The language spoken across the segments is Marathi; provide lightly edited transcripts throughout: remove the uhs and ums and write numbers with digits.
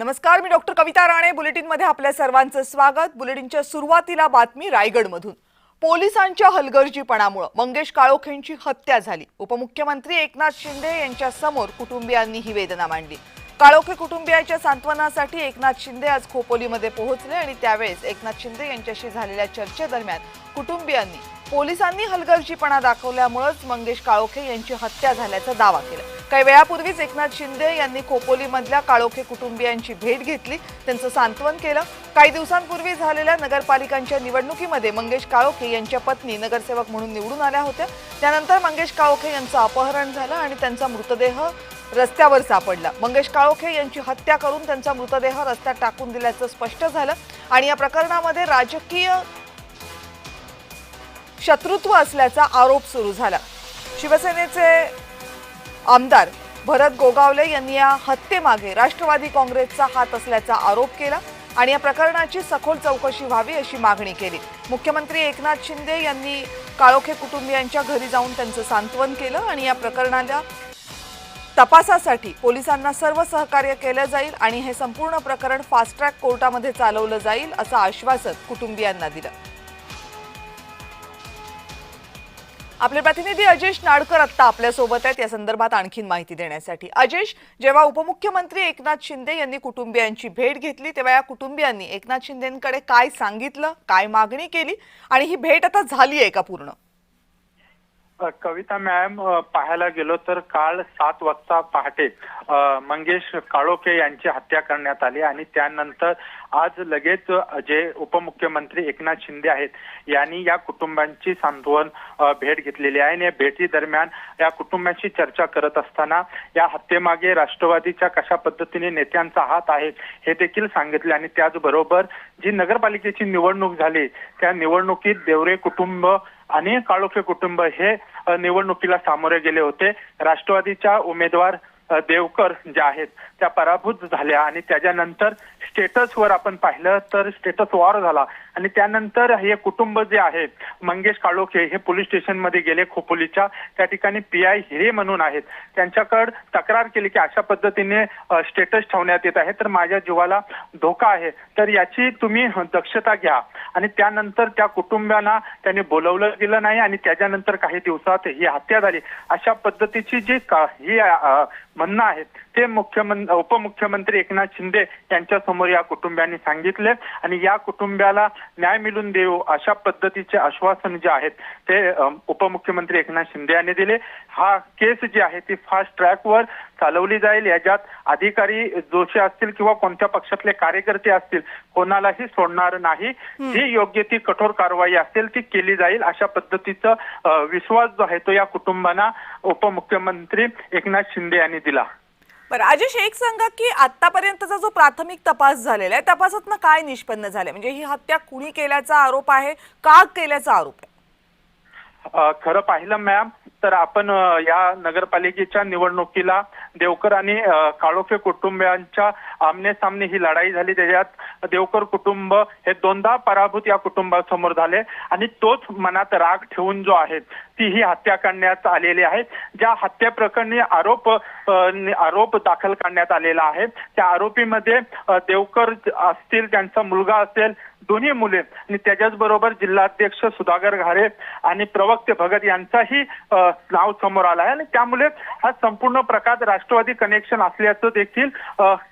नमस्कार, मी डॉक्टर कविता राणे. बुलेटिनमध्ये आपल्या सर्वांचं स्वागत. बुलेटिनच्या सुरुवातीला बातमी रायगडमधून. पोलिसांच्या हलगर्जीपणामुळे मंगेश काळोखेंची हत्या झाली. उपमुख्यमंत्री एकनाथ शिंदे यांच्या समोर कुटुंबियांनी ही वेदना मांडली. काळोखे कुटुंबियांच्या सांत्वनासाठी एकनाथ शिंदे आज खोपोलीमध्ये पोहोचले आणि त्यावेळेस एकनाथ शिंदे यांच्याशी झालेल्या चर्चेदरम्यान कुटुंबियांनी पोलिसांनी हलगर्जीपणा दाखवल्यामुळेच मंगेश काळोखे यांची हत्या झाल्याचा दावा केला. काही वेळापूर्वीच एकनाथ शिंदे यांनी खोपोलीमधल्या काळोखे कुटुंबियांची भेट घेतली, त्यांचं सांत्वन केलं. काही दिवसांपूर्वी झालेल्या नगरपालिकांच्या निवडणुकीमध्ये मंगेश काळोखे यांच्या पत्नी नगरसेवक म्हणून निवडून आल्या होत्या. त्यानंतर मंगेश काळोखे यांचं अपहरण झालं आणि त्यांचा मृतदेह रस्त्यावर सापडला. मंगेश काळोखे यांची हत्या करून त्यांचा मृतदेह रस्त्यात टाकून दिल्याचं स्पष्ट झालं आणि या प्रकरणामध्ये राजकीय शत्रुत्व असल्याचा आरोप सुरू झाला. शिवसेनेचे आमदार भरत गोगावले यांनी या हत्येमागे राष्ट्रवादी काँग्रेसचा हात असल्याचा आरोप केला आणि या प्रकरणाची सखोल चौकशी व्हावी अशी मागणी केली. मुख्यमंत्री एकनाथ शिंदे यांनी काळोखे कुटुंबियांच्या घरी जाऊन त्यांचं सांत्वन केलं आणि या प्रकरणाला तपासासाठी पोलिसांना सर्व सहकार्य केलं जाईल आणि हे संपूर्ण प्रकरण फास्ट ट्रॅक कोर्टामध्ये चालवलं जाईल असं आश्वासन कुटुंबियांना दिलं. आपले प्रतिनिधी अजेश नाडकर आता आपल्या सोबत आहेत या संदर्भात आणखीन माहिती देण्यासाठी. अजेश, जेव्हा उपमुख्यमंत्री एकनाथ शिंदे यांनी कुटुंबियांची भेट घेतली तेव्हा या कुटुंबियांनी एकनाथ शिंदेंकडे काय सांगितलं, काय मागणी केली आणि ही भेट आता झाली आहे का पूर्ण? कविता मॅम, पाहायला गेलो तर काल 7 वाजता पहाटे मंगेश काळोखे यांची हत्या करण्यात आली आणि त्यानंतर आज लगेच जे उपमुख्यमंत्री एकनाथ शिंदे आहेत यांनी या कुटुंबांची सांत्वन भेट घेतलेली आहे आणि या भेटी दरम्यान या कुटुंबांशी चर्चा करत असताना या हत्येमागे राष्ट्रवादीच्या कशा पद्धतीने नेत्यांचा हात आहे हे देखील सांगितले आणि त्याचबरोबर जी नगरपालिकेची निवडणूक झाली त्या निवडणुकीत देवरे कुटुंब आणि काळोखे कुटुंब हे निवडणुकीला सामोरे गेले होते. राष्ट्रवादीच्या उमेदवार देवकर ज्या आहेत त्या पराभूत झाल्या आणि त्याच्यानंतर स्टेटसवर आपण पाहिलं तर स्टेटस वॉर झाला आणि त्यानंतर हे कुटुंब जे आहे मंगेश काळोखे हे पोलीस स्टेशनमध्ये गेले खोपोलीच्या. त्या ठिकाणी PI हिरे म्हणून आहेत त्यांच्याकडे तक्रार केली की अशा पद्धतीने स्टेटस ठेवण्यात येत आहे तर माझ्या जीवाला धोका आहे तर याची तुम्ही दक्षता घ्या आणि त्यानंतर त्या कुटुंबांना त्यांनी बोलवलं गेलं नाही आणि त्याच्यानंतर काही दिवसात ही हत्या झाली. अशा पद्धतीची जी ही म्हणणं आहे ते उपमुख्यमंत्री एकनाथ शिंदे यांच्या समोर या कुटुंबियांनी सांगितले आणि या कुटुंबाला न्याय मिळवून देऊ अशा पद्धतीचे आश्वासन जे आहेत ते उपमुख्यमंत्री एकनाथ शिंदे यांनी दिले. हा केस जी आहे ती फास्ट ट्रॅकवर चालवली जाईल. याच्यात अधिकारी दोषी असतील किंवा कोणत्या पक्षातले कार्यकर्ते असतील कोणालाही सोडणार नाही. जी योग्य ती कठोर कारवाई असेल ती केली जाईल अशा पद्धतीचा विश्वास जो आहे तो या कुटुंबांना उपमुख्यमंत्री एकनाथ शिंदे यांनी दिला. बरं अजेश, एक सांगा की आतापर्यंतचा जो प्राथमिक तपास झालेला आहे तपासातनं काय निष्पन्न झाले, म्हणजे ही हत्या कुणी केल्याचा आरोप आहे, का केल्याचा आरोप आहे? खरं पाहिलं मॅम तर आपण या नगरपालिकेच्या निवडणुकीला देवकर आणि काळोखे कुटुंबियांच्या आमने सामने ही लढाई झाली. त्याच्यात देवकर कुटुंब हे 2दा पराभूत या कुटुंबासमोर झाले आणि तोच मनात राग ठेवून जो आहे ती ही हत्या करण्यात आलेली आहे. ज्या हत्या प्रकरणी आरोप दाखल करण्यात आलेला आहे त्या आरोपीमध्ये देवकर असतील, त्यांचा मुलगा असेल, दोन्ही मुले आणि त्याच्याच बरोबर जिल्हाध्यक्ष सुधाकर घारे आणि प्रवक्ते भगत यांचाही नाव समोर आलं आहे आणि त्यामुळे हा संपूर्ण प्रकार राष्ट्रवादी कनेक्शन असल्याचं देखील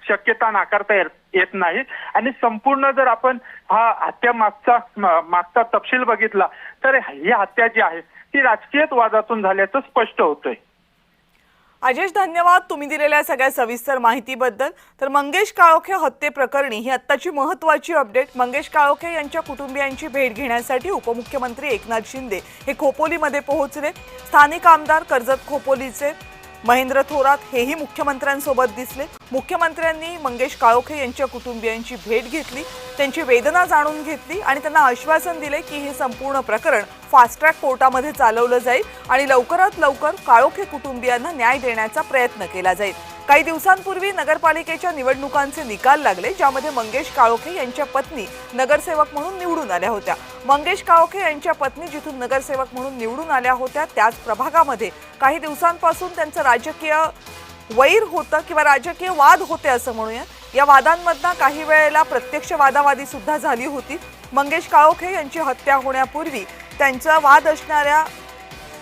शक्यता नाकारता येत नाही. आणि संपूर्ण जर आपण हा हत्या मागचा तपशील बघितला तर ही हत्या जी आहे ती राजकीय वादातून झाल्याचं स्पष्ट होतंय. अजेश, धन्यवाद तुम्ही दिलेल्या सगळ्या सविस्तर माहितीबद्दल. तर मंगेश काळोखे हत्ये प्रकरणी ही आत्ताची महत्त्वाची अपडेट. मंगेश काळोखे यांच्या कुटुंबियांची भेट घेण्यासाठी उपमुख्यमंत्री एकनाथ शिंदे हे खोपोलीमध्ये पोहोचले. स्थानिक आमदार कर्जत खोपोलीचे महेंद्र थोरात हेही मुख्यमंत्र्यांसोबत दिसले. मुख्यमंत्र्यांनी मंगेश काळोखे यांच्या कुटुंबियांची भेट घेतली, त्यांची वेदना जाणून घेतली आणि त्यांना आश्वासन दिले की हे संपूर्ण प्रकरण फास्ट ट्रॅक कोर्टामध्ये चालवलं जाईल आणि लवकरात लवकर काळोखे कुटुंबियांना न्याय देण्याचा प्रयत्न केला जाईल. काही दिवसांपूर्वी नगरपालिकेच्या निवडणुकांचे निकाल लागले ज्यामध्ये मंगेश काळोखे यांच्या पत्नी नगरसेवक म्हणून निवडून आल्या होत्या. मंगेश काळोखे यांच्या पत्नी जिथून नगरसेवक म्हणून निवडून आल्या होत्या त्याच प्रभागामध्ये काही दिवसांपासून त्यांचं राजकीय वैर होतं किंवा राजकीय वाद होते असं म्हणूया. या वादांमधनं काही वेळेला प्रत्यक्ष वादावादी सुद्धा झाली होती. मंगेश काळोखे यांची हत्या होण्यापूर्वी त्यांचा वाद असणाऱ्या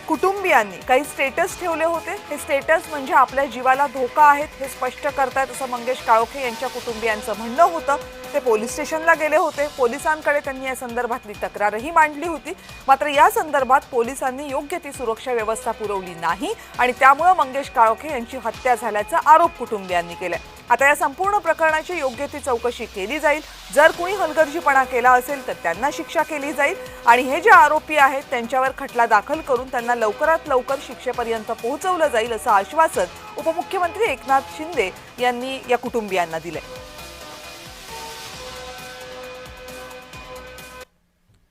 कुटुंबियांनी काही स्टेटस ठेवले होते. हे स्टेटस म्हणजे आपल्या जीवाला धोका आहेत हे स्पष्ट करतायत असं मंगेश काळोखे यांच्या कुटुंबियांचं म्हणणं होतं. ते पोलीस स्टेशनला गेले होते. पोलिसांकडे त्यांनी या संदर्भातली तक्रारही मांडली होती. मात्र या संदर्भात पोलिसांनी योग्य ती सुरक्षा व्यवस्था पुरवली नाही आणि त्यामुळे मंगेश काळोखे यांची हत्या झाल्याचा आरोप कुटुंबियांनी केलाय. आता या संपूर्ण प्रकरणाची योग्य ती चौकशी केली जाईल. जर कोणी हलगर्जीपणा केला असेल तर त्यांना शिक्षा केली जाईल आणि हे जे आरोपी आहेत त्यांच्यावर खटला दाखल करून त्यांना लवकरात लवकर शिक्षेपर्यंत पोहोचवलं जाईल असं आश्वासन उपमुख्यमंत्री एकनाथ शिंदे यांनी या कुटुंबियांना दिलंय.